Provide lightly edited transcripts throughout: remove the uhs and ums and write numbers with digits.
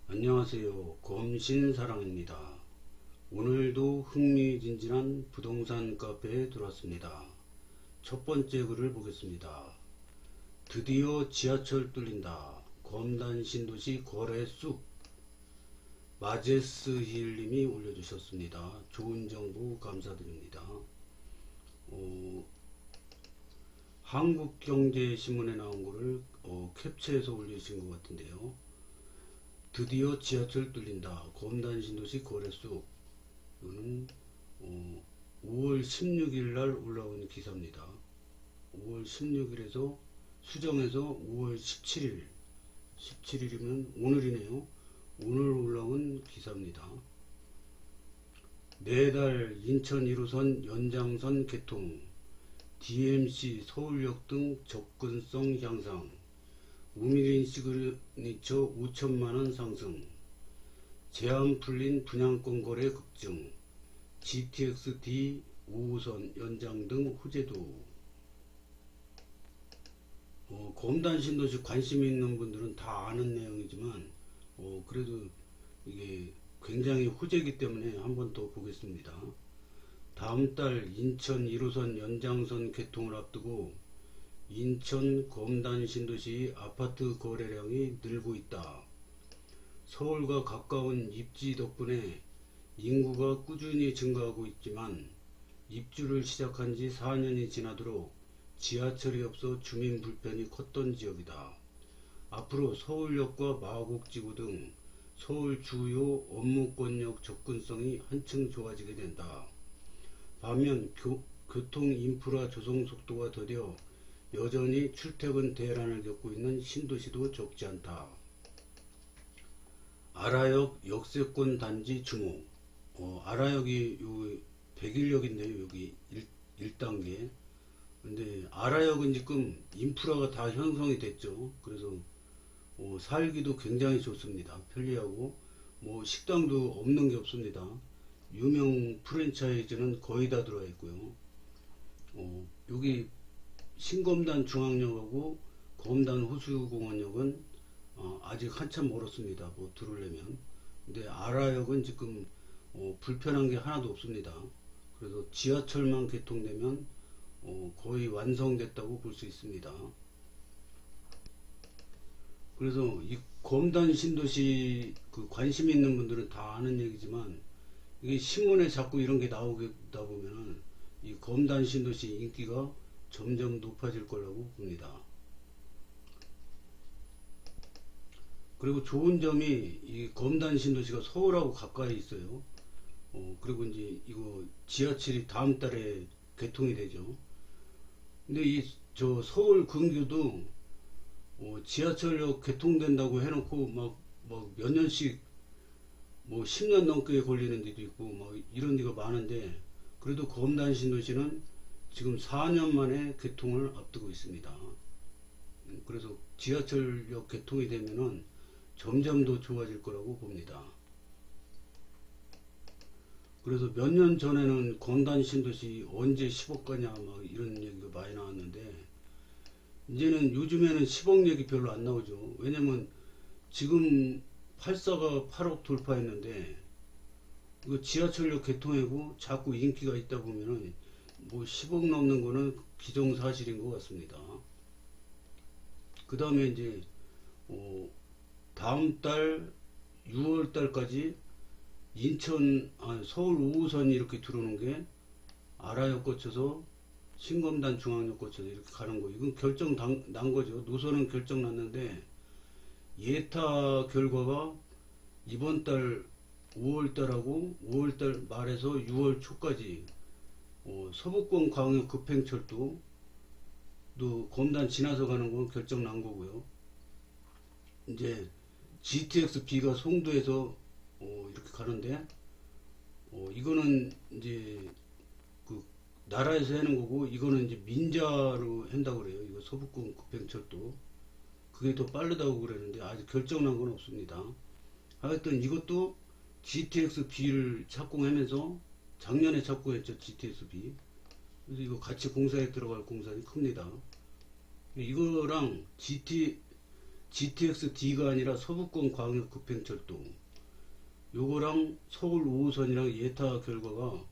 안녕하세요. 검신사랑입니다. 오늘도 흥미진진한 부동산 카페에 들어왔습니다. 첫 번째 글을 보겠습니다. 드디어 지하철 뚫린다. 검단 신도시 거래 쑥. 마제스 힐님이 올려주셨습니다. 좋은 정보 감사드립니다. 한국경제신문에 나온 거를 캡처해서 올리신 것 같은데요. 드디어 지하철 뚫린다. 검단 신도시 거래소. 이거는 5월 16일 날 올라온 기사입니다. 5월 16일에서 수정해서 5월 17일. 17일이면 오늘이네요. 오늘 올라온 기사입니다. 내달 인천 1호선 연장선 개통, DMC 서울역 등 접근성 향상, 우미린 시그니처 5천만원 상승, 제한 풀린 분양권 거래 급증, GTX-D 5호선 연장 등 호재도. 검단 신도시 관심 있는 분들은 다 아는 내용이지만 그래도 이게 굉장히 호재이기 때문에 한번 더 보겠습니다. 다음 달 인천 1호선 연장선 개통을 앞두고 인천 검단 신도시 아파트 거래량이 늘고 있다. 서울과 가까운 입지 덕분에 인구가 꾸준히 증가하고 있지만 입주를 시작한 지 4년이 지나도록 지하철이 없어 주민 불편이 컸던 지역이다. 앞으로 서울역과 마곡지구 등 서울 주요 업무권역 접근성이 한층 좋아지게 된다. 반면 교통 인프라 조성 속도가 더뎌 여전히 출퇴근 대란을 겪고 있는 신도시도 적지 않다. 아라역 역세권 단지 주목. 아라역이 요 101역인데요. 여기 1단계. 근데 아라역은 지금 인프라가 다 형성이 됐죠. 그래서 살기도 굉장히 좋습니다. 편리하고 뭐 식당도 없는 게 없습니다. 유명 프랜차이즈는 거의 다 들어와 있고요. 여기 신검단 중앙역하고 검단 호수공원역은 아직 한참 멀었습니다. 뭐 들으려면. 근데 아라역은 지금 불편한 게 하나도 없습니다. 그래서 지하철만 개통되면 거의 완성됐다고 볼 수 있습니다. 그래서 이 검단 신도시 그 관심 있는 분들은 다 아는 얘기지만 이게 신문에 자꾸 이런 게 나오다 보면 이 검단 신도시 인기가 점점 높아질 거라고 봅니다. 그리고 좋은 점이 이 검단 신도시가 서울하고 가까이 있어요. 그리고 이제 이거 지하철이 다음 달에 개통이 되죠. 근데 이 저 서울 근교도 지하철역 개통된다고 해놓고 막 몇 년씩 뭐 10년 넘게 걸리는 데도 있고 막 이런 데가 많은데 그래도 검단 신도시는 지금 4년 만에 개통을 앞두고 있습니다. 그래서 지하철역 개통이 되면은 점점 더 좋아질 거라고 봅니다. 그래서 몇 년 전에는 검단 신도시 언제 10억 가냐 막 이런 얘기가 많이 나왔는데 이제는 요즘에는 10억 얘기 별로 안 나오죠. 왜냐면 지금 8사가 8억 돌파했는데 이거 지하철역 개통하고 자꾸 인기가 있다 보면은 뭐 10억 넘는 거는 기정사실인 것 같습니다. 그 다음에 이제 다음 달 6월 달까지 서울 5호선이 이렇게 들어오는 게 아라역 거쳐서 신검단 중앙역 거쳐서 이렇게 가는 거. 이건 결정 난 거죠. 노선은 결정 났는데 예타 결과가 이번 달 5월 달하고 5월 달 말에서 6월 초까지 서부권 광역 급행철도 또 검단 지나서 가는 건 결정 난 거고요. 이제 GTX-B가 송도에서 이렇게 가는데 이거는 이제 그 나라에서 하는 거고 이거는 이제 민자로 한다고 그래요. 이거 서부권 급행철도 그게 더 빠르다고 그러는데 아직 결정난 건 없습니다. 하여튼 이것도 GTX-B를 착공하면서 작년에 착공했죠. GTX-B. 그래서 이거 같이 공사에 들어갈 공사는 큽니다. 이거랑 GTX-D가 아니라 서부권 광역급행철도 요거랑 서울 5호선이랑 예타 결과가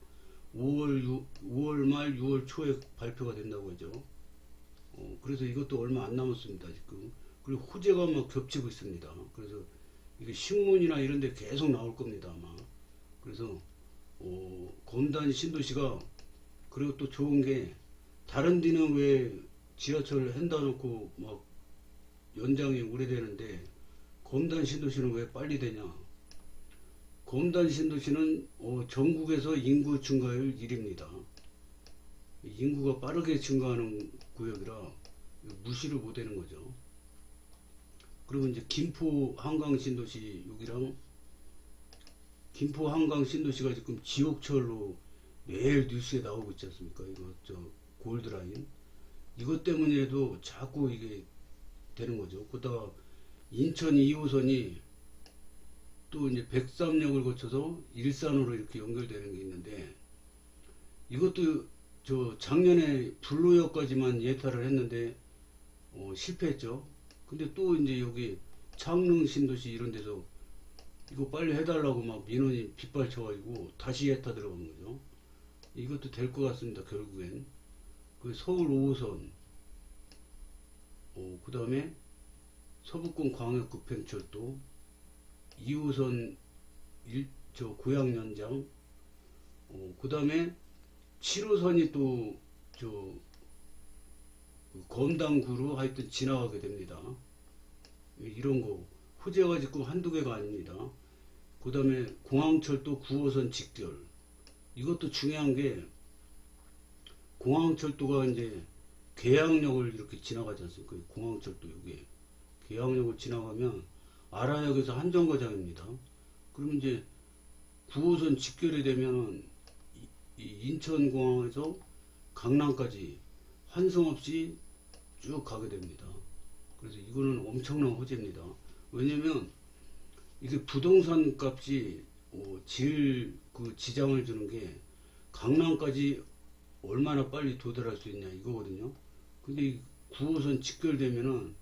5월 말 6월 초에 발표가 된다고 하죠. 그래서 이것도 얼마 안 남았습니다 지금. 그리고 호재가 막 겹치고 있습니다. 그래서 이게 신문이나 이런 데 계속 나올 겁니다 아마. 그래서 검단 신도시가, 그리고 또 좋은 게 다른 데는 왜 지하철 핸다 놓고 막 연장이 오래되는데 검단 신도시는 왜 빨리 되냐. 검단 신도시는 전국에서 인구 증가율 1위입니다. 인구가 빠르게 증가하는 구역이라 무시를 못하는 거죠. 그리고 이제 김포 한강 신도시, 여기랑 김포 한강 신도시가 지금 지옥철로 매일 뉴스에 나오고 있지 않습니까? 이거 저 골드라인 이것 때문에도 자꾸 이게 되는 거죠. 그러다가 인천 2호선이 또 이제 백삼역을 거쳐서 일산으로 이렇게 연결되는 게 있는데, 이것도 저 작년에 불로역까지만 예타를 했는데 실패했죠. 근데 또 이제 여기 창릉 신도시 이런 데서 이거 빨리 해달라고 막 민원이 빗발쳐가지고 다시 예타 들어간 거죠. 이것도 될 것 같습니다 결국엔. 그 서울 5호선, 그 다음에 서부권 광역급행철도, 2호선 저 고양 연장, 그 다음에 7호선이 또 저 검단구로 하여튼 지나가게 됩니다. 이런 거 호재가 지금 한두 개가 아닙니다. 그 다음에 공항철도 9호선 직결, 이것도 중요한 게 공항철도가 이제 계양역을 이렇게 지나가지 않습니까? 공항철도 여기 계양역을 지나가면 아라역에서 한정거장입니다. 그러면 이제 9호선 직결이 되면은 이 인천공항에서 강남까지 환승 없이 쭉 가게 됩니다. 그래서 이거는 엄청난 호재입니다. 왜냐면 이게 부동산 값이 제일 그 지장을 주는 게 강남까지 얼마나 빨리 도달할 수 있냐 이거거든요. 근데 이 9호선 직결되면은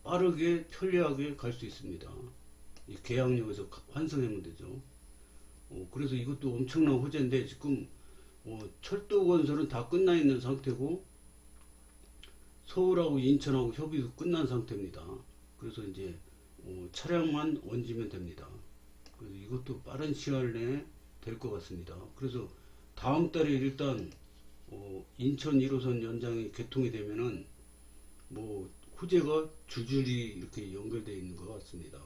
빠르게 편리하게 갈 수 있습니다. 이 계양역에서 환승하면 되죠. 그래서 이것도 엄청난 호재인데 지금 철도 건설은 다 끝나 있는 상태고 서울하고 인천하고 협의도 끝난 상태입니다. 그래서 이제 차량만 얹으면 됩니다. 그래서 이것도 빠른 시간 내에 될 것 같습니다. 그래서 다음 달에 일단 인천 1호선 연장이 개통이 되면은 뭐 호재가 줄줄이 이렇게 연결되어 있는 것 같습니다.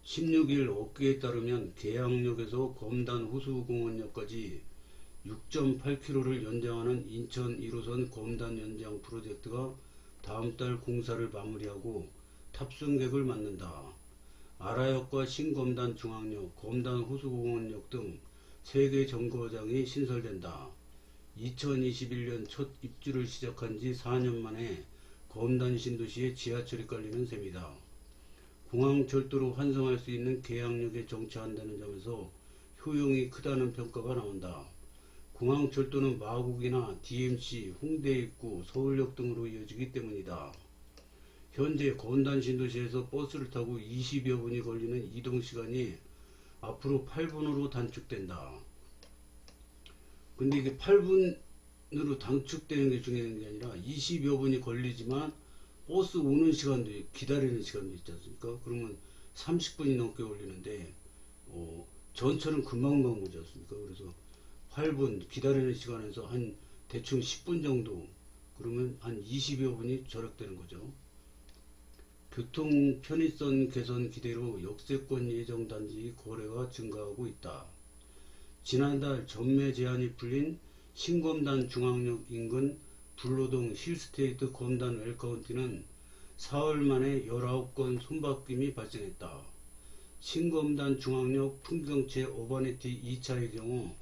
16일 업계에 따르면 계양역에서 검단 호수공원역까지 6.8km를 연장하는 인천 1호선 검단 연장 프로젝트가 다음 달 공사를 마무리하고 탑승객을 맞는다. 아라역과 신검단 중앙역, 검단 호수공원역 등 3개 정거장이 신설된다. 2021년 첫 입주를 시작한 지 4년 만에 검단 신도시에 지하철이 깔리는 셈이다. 공항철도로 환승할 수 있는 계양역에 정차한다는 점에서 효용이 크다는 평가가 나온다. 공항철도는 마곡이나 DMC, 홍대 입구, 서울역 등으로 이어지기 때문이다. 현재 검단 신도시에서 버스를 타고 20여 분이 걸리는 이동시간이 앞으로 8분으로 단축된다. 근데 이게 8분으로 단축되는 게 중요한 게 아니라 20여 분이 걸리지만 버스 오는 시간도 기다리는 시간도 있지 않습니까? 그러면 30분이 넘게 걸리는데 전철은 금방금방 오지 않습니까? 그래서 8분 기다리는 시간에서 한 대충 10분 정도, 그러면 한 20여 분이 절약되는 거죠. 교통 편의성 개선 기대로 역세권 예정 단지 거래가 증가하고 있다. 지난달 전매 제한이 풀린 신검단 중앙역 인근 불로동 힐스테이트 검단 웰카운티는 사흘 만에 19건 손바뀜이 발생했다. 신검단 중앙역 풍경채 어바니티 2차의 경우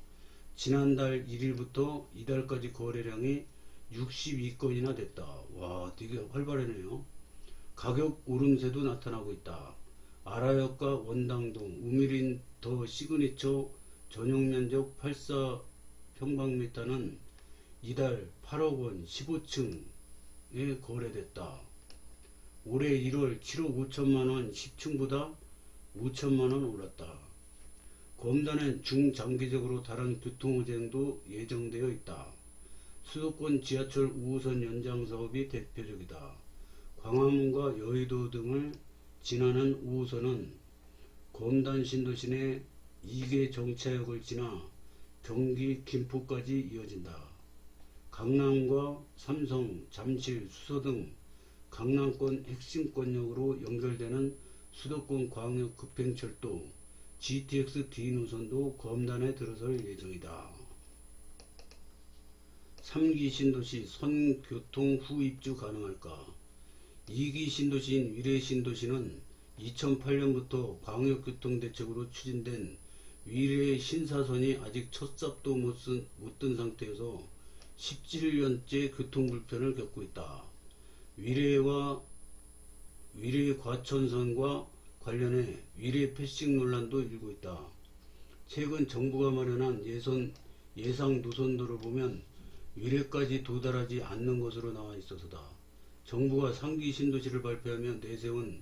지난달 1일부터 이달까지 거래량이 62건이나 됐다. 와, 되게 활발하네요. 가격 오름세도 나타나고 있다. 아라역과 원당동, 우미린 더 시그니처 전용면적 84평방미터는 이달 8억 원 15층 거래됐다. 올해 1월 7억 5천만원 시층보다 5천만원 올랐다. 검단은 중장기적으로 다른 교통의제도 예정되어 있다. 수도권 지하철 5호선 연장 사업이 대표적이다. 광화문과 여의도 등을 지나는 5호선은 검단 신도시 내 2개 정차역을 지나 경기 김포까지 이어진다. 강남과 삼성, 잠실, 수서 등 강남권 핵심권역으로 연결되는 수도권 광역 급행철도 GTX D 노선도 검단에 들어설 예정이다. 3기 신도시 선교통 후 입주 가능할까? 2기 신도시인 위례 신도시는 2008년부터 광역교통대책으로 추진된 위례 신사선이 아직 첫 삽도 못 든 상태여서 17년째 교통불편을 겪고 있다. 위례 과천선과 관련해 위례 패싱 논란도 일고 있다. 최근 정부가 마련한 예상 노선도를 보면 위례까지 도달하지 않는 것으로 나와 있어서다. 정부가 3기 신도시를 발표하며 내세운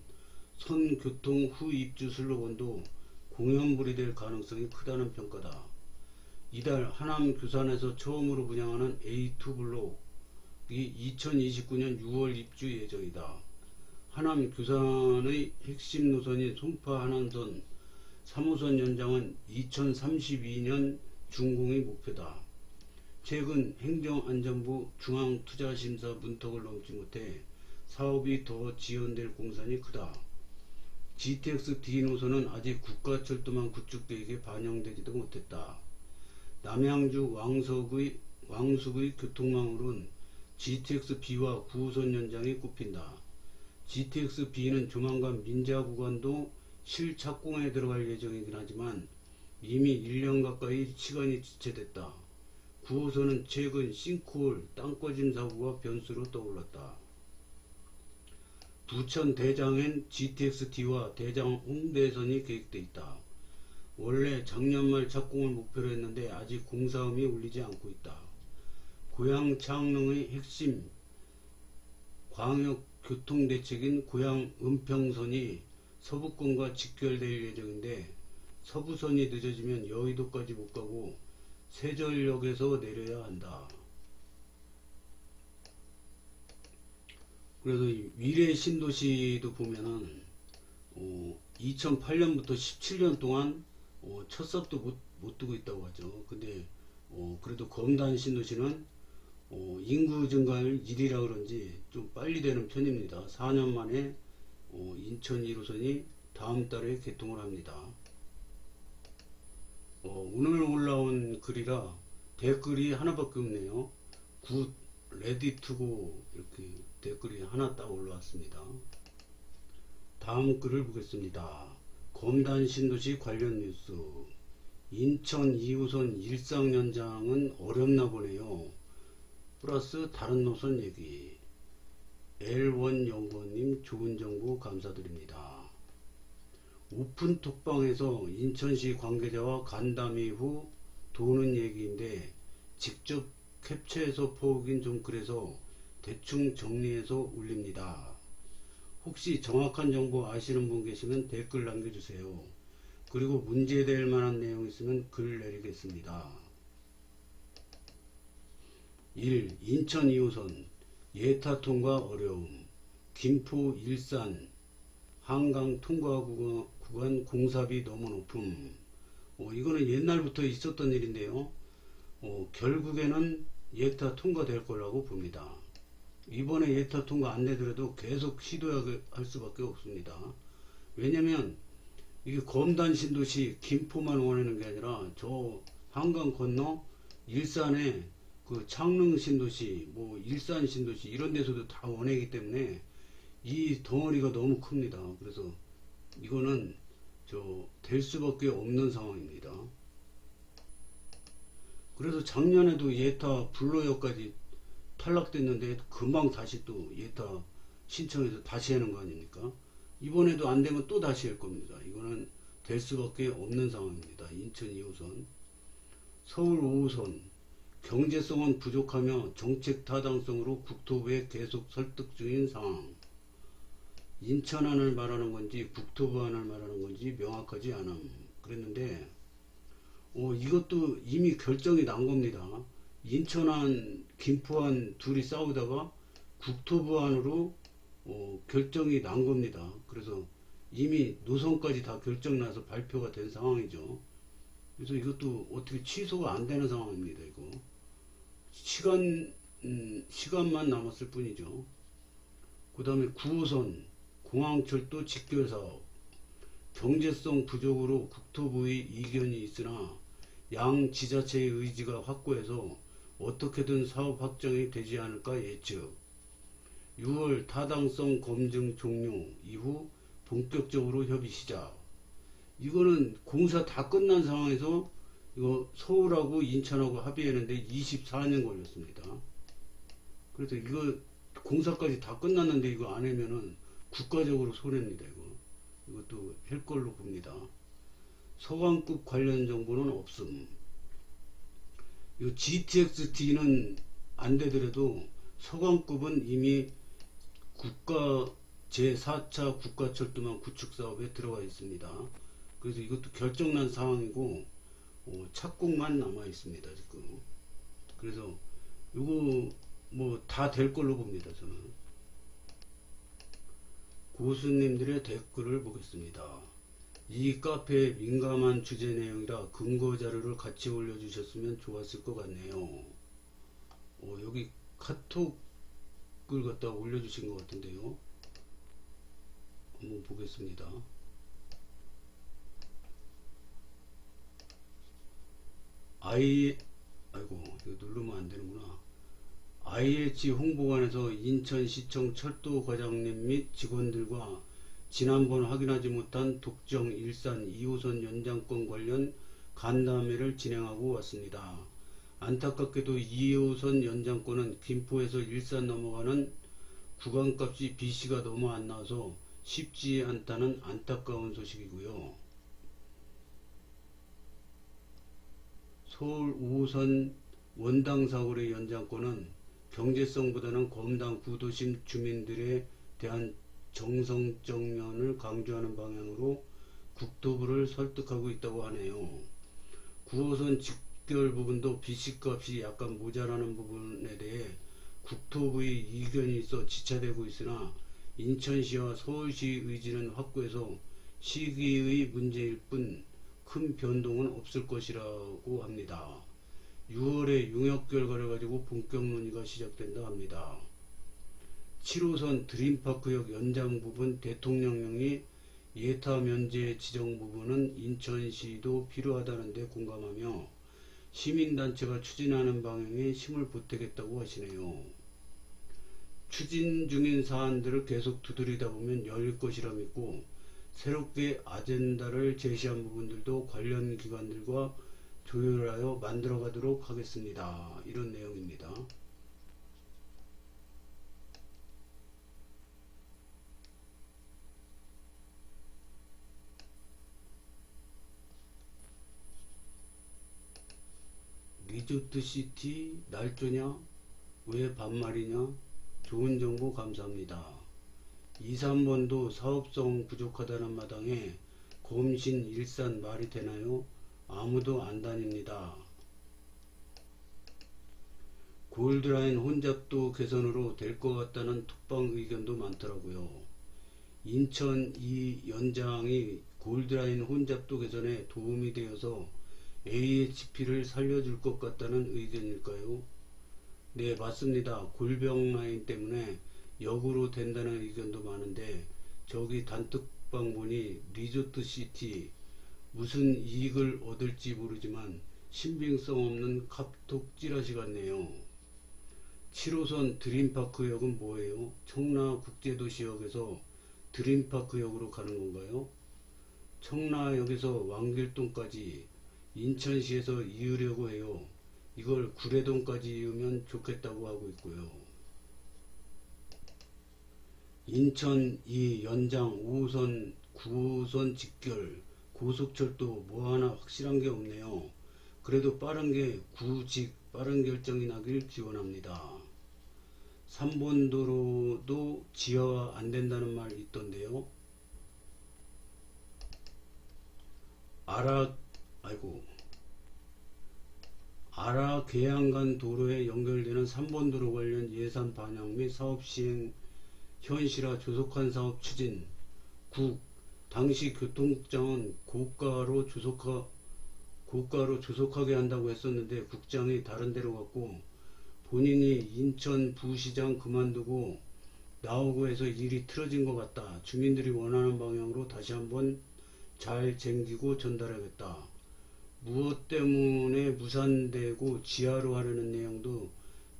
선교통 후 입주 슬로건도 공연불이 될 가능성이 크다는 평가다. 이달 하남 규산에서 처음으로 분양하는 A2 블록이 2029년 6월 입주 예정이다. 하남 규산의 핵심 노선인 송파 하남선 3호선 연장은 2032년 준공이 목표다. 최근 행정안전부 중앙투자심사 문턱을 넘지 못해 사업이 더 지연될 공산이 크다. GTX D 노선은 아직 국가철도망 구축계획에 반영되지도 못했다. 남양주 왕숙의 교통망으로는 GTX B와 9호선 연장이 꼽힌다. GTX B는 조만간 민자 구간도 실착공에 들어갈 예정이긴 하지만 이미 1년 가까이 시간이 지체됐다. 9호선은 최근 싱크홀 땅꺼짐 사고가 변수로 떠올랐다. 부천 대장엔 GTX D와 대장 홍대선이 계획돼 있다. 원래 작년 말 착공을 목표로 했는데 아직 공사음이 울리지 않고 있다. 고양 창릉의 핵심 광역교통대책인 고양 은평선이 서부권과 직결될 예정인데 서부선이 늦어지면 여의도까지 못 가고 세전역에서 내려야 한다. 그래서 위례 신도시도 보면은 2008년부터 17년 동안 첫 삽도 못 두고 있다고 하죠. 근데 그래도 검단 신도시는 인구 증가율 1이라 그런지 좀 빨리 되는 편입니다. 4년 만에 인천 1호선이 다음 달에 개통을 합니다. 오늘 올라온 글이라 댓글이 하나밖에 없네요. 굿 레디 투고 이렇게 댓글이 하나 딱 올라왔습니다. 다음 글을 보겠습니다. 검단 신도시 관련 뉴스. 인천 2호선 일상 연장은 어렵나 보네요. 플러스 다른 노선 얘기. L1 연구원님 좋은 정보 감사드립니다. 오픈톡방에서 인천시 관계자와 간담회 후 도는 얘기인데 직접 캡처해서 퍼오긴 좀 그래서 대충 정리해서 올립니다. 혹시 정확한 정보 아시는 분 계시면 댓글 남겨주세요. 그리고 문제될 만한 내용 있으면 글 내리겠습니다. 1. 인천 2호선 예타 통과 어려움. 김포 일산 한강 통과 구간 공사비 너무 높음. 이거는 옛날부터 있었던 일인데요. 결국에는 예타 통과될 거라고 봅니다. 이번에 예타 통과 안 되더라도 계속 시도할 수밖에 없습니다. 왜냐면 이게 검단 신도시 김포만 원하는 게 아니라 저 한강 건너 일산에 그 창릉 신도시 일산 신도시 이런 데서도 다 원하기 때문에 이 덩어리가 너무 큽니다. 그래서 이거는 될 수밖에 없는 상황입니다. 그래서 작년에도 예타 불로역까지 탈락됐는데 금방 다시 또 예타 신청해서 다시 하는 거 아닙니까? 이번에도 안 되면 또 다시 할 겁니다. 이거는 될 수밖에 없는 상황입니다. 인천 2호선, 서울 5호선 경제성은 부족하며 정책 타당성으로 국토부에 계속 설득 중인 상황. 인천안을 말하는 건지 국토부안을 말하는 건지 명확하지 않음. 그랬는데 이것도 이미 결정이 난 겁니다. 인천안, 김포안 둘이 싸우다가 국토부안으로 결정이 난 겁니다. 그래서 이미 노선까지 다 결정나서 발표가 된 상황이죠. 그래서 이것도 어떻게 취소가 안 되는 상황입니다. 이거 시간만 남았을 뿐이죠. 그 다음에 9호선 공항철도 직결 사업 경제성 부족으로 국토부의 이견이 있으나 양 지자체의 의지가 확고해서 어떻게든 사업 확정이 되지 않을까 예측. 6월 타당성 검증 종료 이후 본격적으로 협의 시작. 이거는 공사 다 끝난 상황에서 이거 서울하고 인천하고 합의했는데 24년 걸렸습니다. 그래서 이거 공사까지 다 끝났는데 이거 안 하면은 국가적으로 손해입니다. 이것도 할 걸로 봅니다. 서강급 관련 정보는 없음. 이 GTX-T는 안 되더라도 서강급은 이미 국가 제4차 국가철도망 구축 사업에 들어가 있습니다. 그래서 이것도 결정난 상황이고 착공만 남아 있습니다. 지금. 그래서 이거 뭐 다 될 걸로 봅니다. 저는. 고수님들의 댓글을 보겠습니다. 이 카페에 민감한 주제 내용이라 근거 자료를 같이 올려주셨으면 좋았을 것 같네요. 여기 카톡을 갖다 올려주신 것 같은데요. 한번 보겠습니다. 아이고 이거 누르면 안 되는구나. IH 홍보관에서 인천시청 철도과장님 및 직원들과 지난번 확인하지 못한 독점 일산 2호선 연장권 관련 간담회를 진행하고 왔습니다. 안타깝게도 2호선 연장권은 김포에서 일산 넘어가는 구간값이 BC가 너무 안 나와서 쉽지 않다는 안타까운 소식이고요. 서울 5호선 원당사거리 연장권은 경제성보다는 검당 구도심 주민들에 대한 정성적 면을 강조하는 방향으로 국토부를 설득하고 있다고 하네요. 9호선 직결 부분도 BC값이 약간 모자라는 부분에 대해 국토부의 이견이 있어 지체되고 있으나 인천시와 서울시 의지는 확고해서 시기의 문제일 뿐 큰 변동은 없을 것이라고 합니다. 6월에 용역 결과를 가지고 본격 논의가 시작된다 합니다. 7호선 드림파크역 연장 부분 대통령령이 예타 면제 지정 부분은 인천시도 필요하다는 데 공감하며 시민단체가 추진하는 방향에 힘을 보태겠다고 하시네요. 추진 중인 사안들을 계속 두드리다 보면 열릴 것이라 믿고 새롭게 아젠다를 제시한 부분들도 관련 기관들과 조율하여 만들어 가도록 하겠습니다. 이런 내용입니다. 리조트시티 날조냐? 왜 반말이냐? 좋은 정보 감사합니다. 2, 3번도 사업성 부족하다는 마당에 검신 일산 말이 되나요? 아무도 안 다닙니다. 골드라인 혼잡도 개선으로 될 것 같다는 톡방 의견도 많더라고요. 인천 이 연장이 골드라인 혼잡도 개선에 도움이 되어서 AHP를 살려줄 것 같다는 의견일까요? 네, 맞습니다. 골병 라인 때문에 역으로 된다는 의견도 많은데 저기 단톡방 보니 리조트시티 무슨 이익을 얻을지 모르지만 신빙성 없는 카톡 찌라시 같네요. 7호선 드림파크역은 뭐예요? 청라국제도시역에서 드림파크역으로 가는 건가요? 청라역에서 왕길동까지 인천시에서 이으려고 해요. 이걸 구례동까지 이으면 좋겠다고 하고 있고요. 인천 이 연장 5호선 9호선 직결 고속철도 뭐 하나 확실한 게 없네요. 그래도 빠른 게 구직 빠른 결정이 나길 기원합니다. 3번 도로도 지하화 안 된다는 말 있던데요. 아라 계양간 도로에 연결되는 3번 도로 관련 예산 반영 및 사업 시행 현실화 조속한 사업 추진. 당시 교통국장은 고가로 조속하게 한다고 했었는데 국장이 다른 데로 갔고 본인이 인천 부시장 그만두고 나오고 해서 일이 틀어진 것 같다. 주민들이 원하는 방향으로 다시 한번 잘 챙기고 전달하겠다. 무엇 때문에 무산되고 지하로 하려는 내용도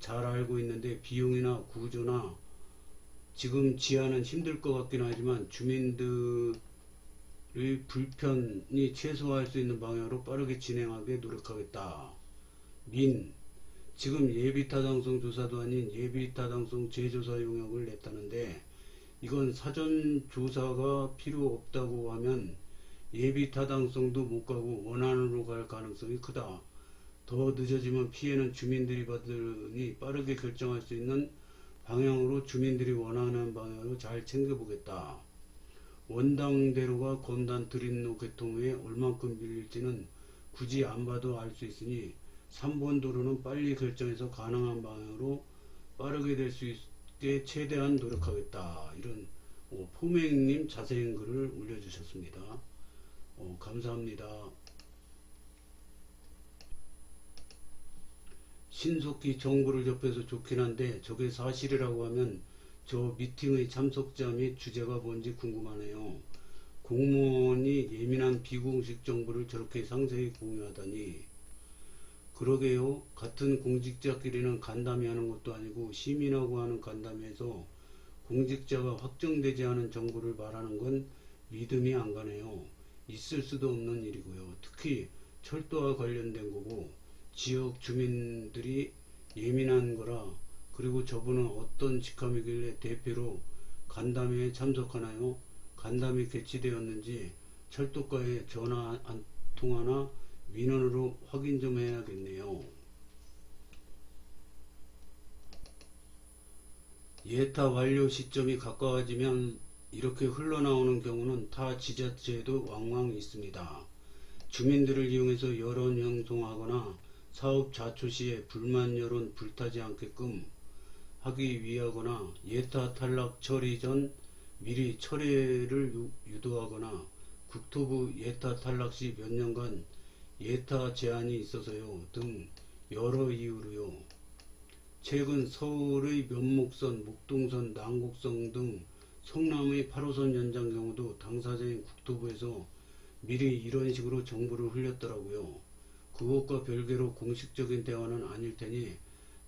잘 알고 있는데 비용이나 구조나 지금 지하는 힘들 것 같긴 하지만 주민들의 불편이 최소화할 수 있는 방향으로 빠르게 진행하게 노력하겠다. 지금 예비타당성 조사도 아닌 예비타당성 재조사 용역을 냈다는데 이건 사전 조사가 필요 없다고 하면 예비타당성도 못 가고 원안으로 갈 가능성이 크다. 더 늦어지면 피해는 주민들이 받으니 빠르게 결정할 수 있는 방향으로 주민들이 원하는 방향으로 잘 챙겨보겠다. 원당대로가 검단 드림로 개통 후에 얼만큼 밀릴지는 굳이 안 봐도 알 수 있으니 3번 도로는 빨리 결정해서 가능한 방향으로 빠르게 될 수 있게 최대한 노력하겠다. 이런 포맹님 자세한 글을 올려주셨습니다. 감사합니다. 신속히 정보를 접해서 좋긴 한데 저게 사실이라고 하면 저 미팅의 참석자 및 주제가 뭔지 궁금하네요. 공무원이 예민한 비공식 정보를 저렇게 상세히 공유하다니. 그러게요. 같은 공직자끼리는 간담회 하는 것도 아니고 시민하고 하는 간담회에서 공직자가 확정되지 않은 정보를 말하는 건 믿음이 안 가네요. 있을 수도 없는 일이고요. 특히 철도와 관련된 거고 지역 주민들이 예민한 거라. 그리고 저분은 어떤 직함이길래 대표로 간담회에 참석하나요? 간담회 개최되었는지 철도과에 전화 한 통화나 민원으로 확인 좀 해야겠네요. 예타 완료 시점이 가까워지면 이렇게 흘러나오는 경우는 타 지자체에도 왕왕 있습니다. 주민들을 이용해서 여론 형성하거나 사업 자초 시에 불만 여론 불타지 않게끔 하기 위하거나 예타 탈락 처리 전 미리 철회를 유도하거나 국토부 예타 탈락 시 몇 년간 예타 제한이 있어서요 등 여러 이유로요. 최근 서울의 면목선, 목동선, 난곡선 등 성남의 8호선 연장 경우도 당사자인 국토부에서 미리 이런 식으로 정보를 흘렸더라고요. 그것과 별개로 공식적인 대화는 아닐 테니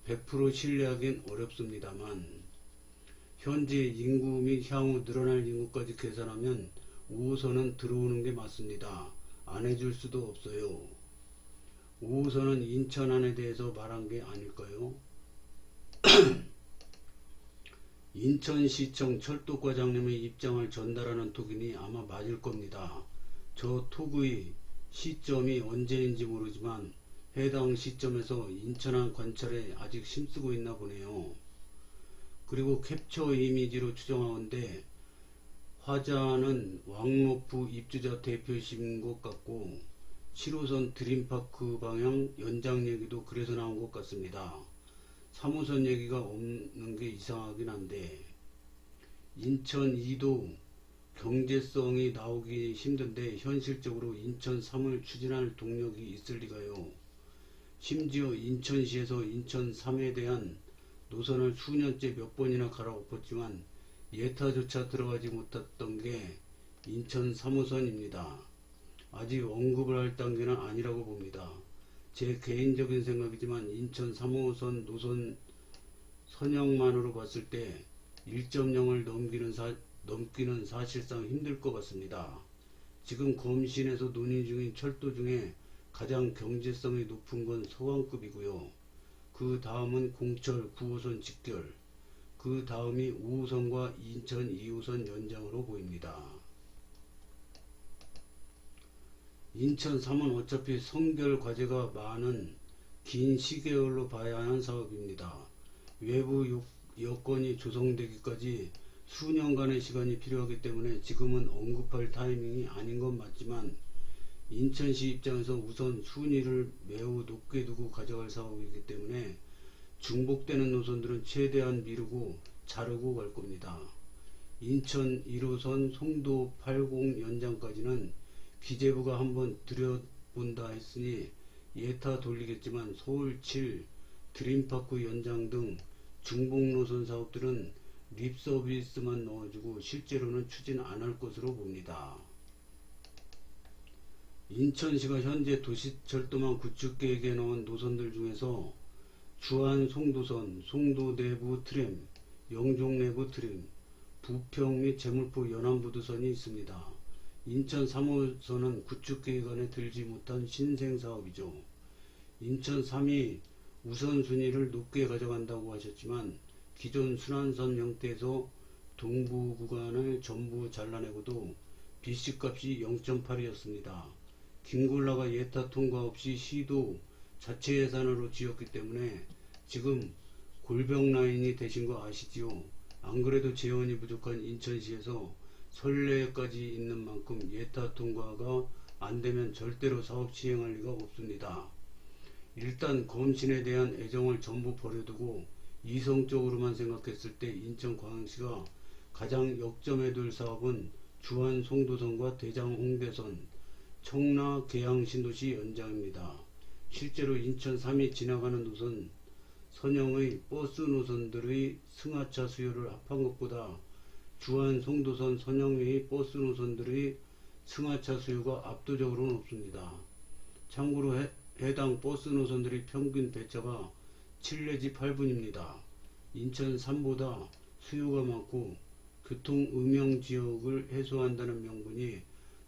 100% 신뢰하긴 어렵습니다만 현재 인구 및 향후 늘어날 인구까지 계산하면 5호선은 들어오는 게 맞습니다. 안 해줄 수도 없어요. 5호선은 인천안에 대해서 말한 게 아닐까요? 인천시청 철도과장님의 입장을 전달하는 톡이니 아마 맞을 겁니다. 저 톡의 시점이 언제인지 모르지만 해당 시점에서 인천안 관찰에 아직 힘쓰고 있나 보네요. 그리고 캡처 이미지로 추정하건대 화자는 왕로프 입주자 대표이신 것 같고 7호선 드림파크 방향 연장 얘기도 그래서 나온 것 같습니다. 3호선 얘기가 없는 게 이상하긴 한데 인천 2도 경제성이 나오기 힘든데 현실적으로 인천 3을 추진할 동력이 있을 리가요. 심지어 인천시에서 인천 3에 대한 노선을 수년째 몇 번이나 갈아엎었지만 예타조차 들어가지 못했던 게 인천 3호선입니다. 아직 언급을 할 단계는 아니라고 봅니다. 제 개인적인 생각이지만 인천 3호선 노선 선형만으로 봤을 때 1.0을 넘기는 사실상 힘들 것 같습니다. 지금 검신에서 논의 중인 철도 중에 가장 경제성이 높은 건 서강급이고요. 그 다음은 공철 9호선 직결, 그 다음이 5호선과 인천 2호선 연장으로 보입니다. 인천 3은 어차피 성결 과제가 많은 긴 시계열로 봐야 하는 사업입니다. 외부 여건이 조성되기까지 수년간의 시간이 필요하기 때문에 지금은 언급할 타이밍이 아닌 건 맞지만 인천시 입장에서 우선 순위를 매우 높게 두고 가져갈 사업이기 때문에 중복되는 노선들은 최대한 미루고 자르고 갈 겁니다. 인천 1호선 송도 80 연장까지는 기재부가 한번 들여본다 했으니 예타 돌리겠지만 서울 7, 드림파크 연장 등 중복 노선 사업들은 립 서비스만 넣어주고 실제로는 추진 안 할 것으로 봅니다. 인천시가 현재 도시철도망 구축 계획에 넣은 노선들 중에서 주안 송도선, 송도 내부 트램, 영종 내부 트램, 부평 및 제물포 연안부두선이 있습니다. 인천 3호선은 구축 계획 안에 들지 못한 신생 사업이죠. 인천 3이 우선순위를 높게 가져간다고 하셨지만 기존 순환선 형태에서 동부 구간을 전부 잘라내고도 BC값이 0.8이었습니다. 김골라가 예타 통과 없이 시도 자체 예산으로 지었기 때문에 지금 골병 라인이 되신 거 아시지요? 안 그래도 재원이 부족한 인천시에서 설레까지 있는 만큼 예타 통과가 안 되면 절대로 사업 시행할 리가 없습니다. 일단 검신에 대한 애정을 전부 버려두고 이성적으로만 생각했을 때 인천광역시가 가장 역점에 둘 사업은 주안 송도선과 대장 홍대선, 청라 계양 신도시 연장입니다. 실제로 인천 3이 지나가는 노선 선형의 버스 노선들의 승하차 수요를 합한 것보다 주안 송도선 선형의 버스 노선들의 승하차 수요가 압도적으로 높습니다. 참고로 해당 버스 노선들의 평균 배차가 7 내지 8분입니다. 인천 3보다 수요가 많고 교통 음영 지역을 해소한다는 명분이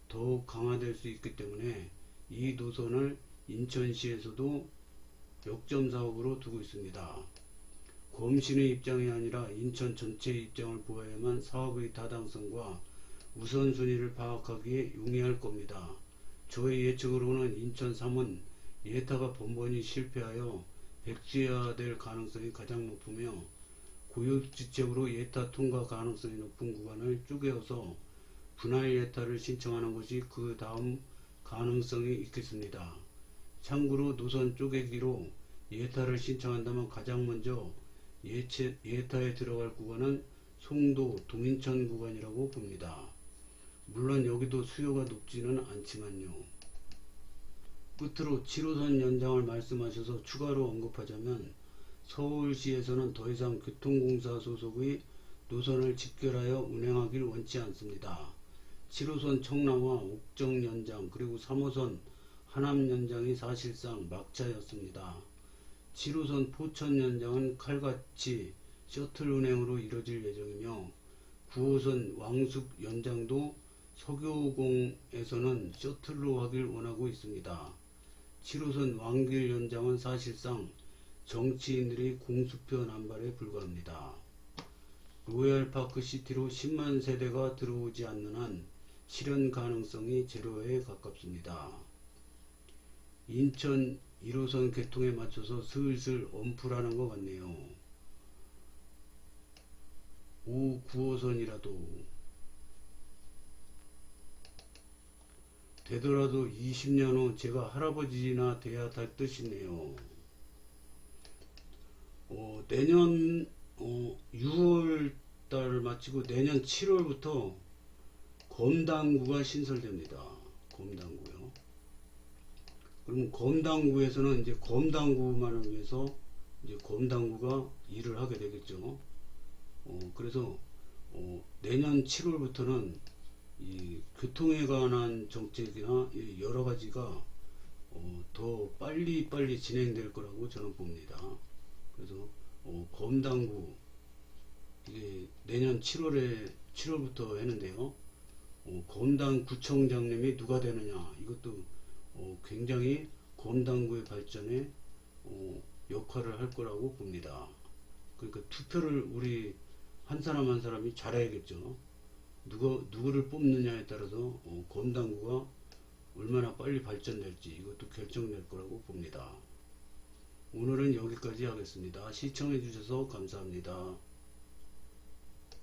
더욱 강화될 수 있기 때문에 이 노선을 인천시에서도 역점 사업으로 두고 있습니다. 검신의 입장이 아니라 인천 전체의 입장을 보아야만 사업의 타당성과 우선순위를 파악하기에 용이할 겁니다. 저의 예측으로는 인천 3은 예타가 번번이 실패하여 백지화될 가능성이 가장 높으며 고육지책으로 예타 통과 가능성이 높은 구간을 쪼개어서 분할 예타를 신청하는 것이 그 다음 가능성이 있겠습니다. 참고로 노선 쪼개기로 예타를 신청한다면 가장 먼저 예타에 들어갈 구간은 송도 동인천 구간이라고 봅니다. 물론 여기도 수요가 높지는 않지만요. 끝으로 7호선 연장을 말씀하셔서 추가로 언급하자면 서울시에서는 더 이상 교통공사 소속의 노선을 직결하여 운행하길 원치 않습니다. 7호선 청라와 옥정 연장 그리고 3호선 하남 연장이 사실상 막차였습니다. 7호선 포천 연장은 칼같이 셔틀 운행으로 이뤄질 예정이며 9호선 왕숙 연장도 서교공에서는 셔틀로 하길 원하고 있습니다. 7호선 왕길 연장은 사실상 정치인들의 공수표 남발에 불과합니다. 로얄파크 시티로 10만 세대가 들어오지 않는 한 실현 가능성이 제로에 가깝습니다. 인천 1호선 개통에 맞춰서 슬슬 엄풀하는 것 같네요. 5, 9호선이라도 되더라도 20년 후 제가 할아버지나 돼야 할 뜻이네요. 내년 6월달 마치고 내년 7월부터 검당구가 신설됩니다. 검당구요. 그럼 검당구에서는 이제 검당구만을 위해서 이제 검당구가 일을 하게 되겠죠. 그래서 내년 7월부터는 이 교통에 관한 정책이나 여러 가지가 더 빨리 진행될 거라고 저는 봅니다. 그래서 검당구 이게 내년 7월부터 했는데요. 검당구청장님이 누가 되느냐 이것도 굉장히 검당구의 발전에 역할을 할 거라고 봅니다. 그러니까 투표를 우리 한 사람 한 사람이 잘해야겠죠. 누구를 뽑느냐에 따라서 검당구가 얼마나 빨리 발전될지 이것도 결정될 거라고 봅니다. 오늘은 여기까지 하겠습니다. 시청해 주셔서 감사합니다.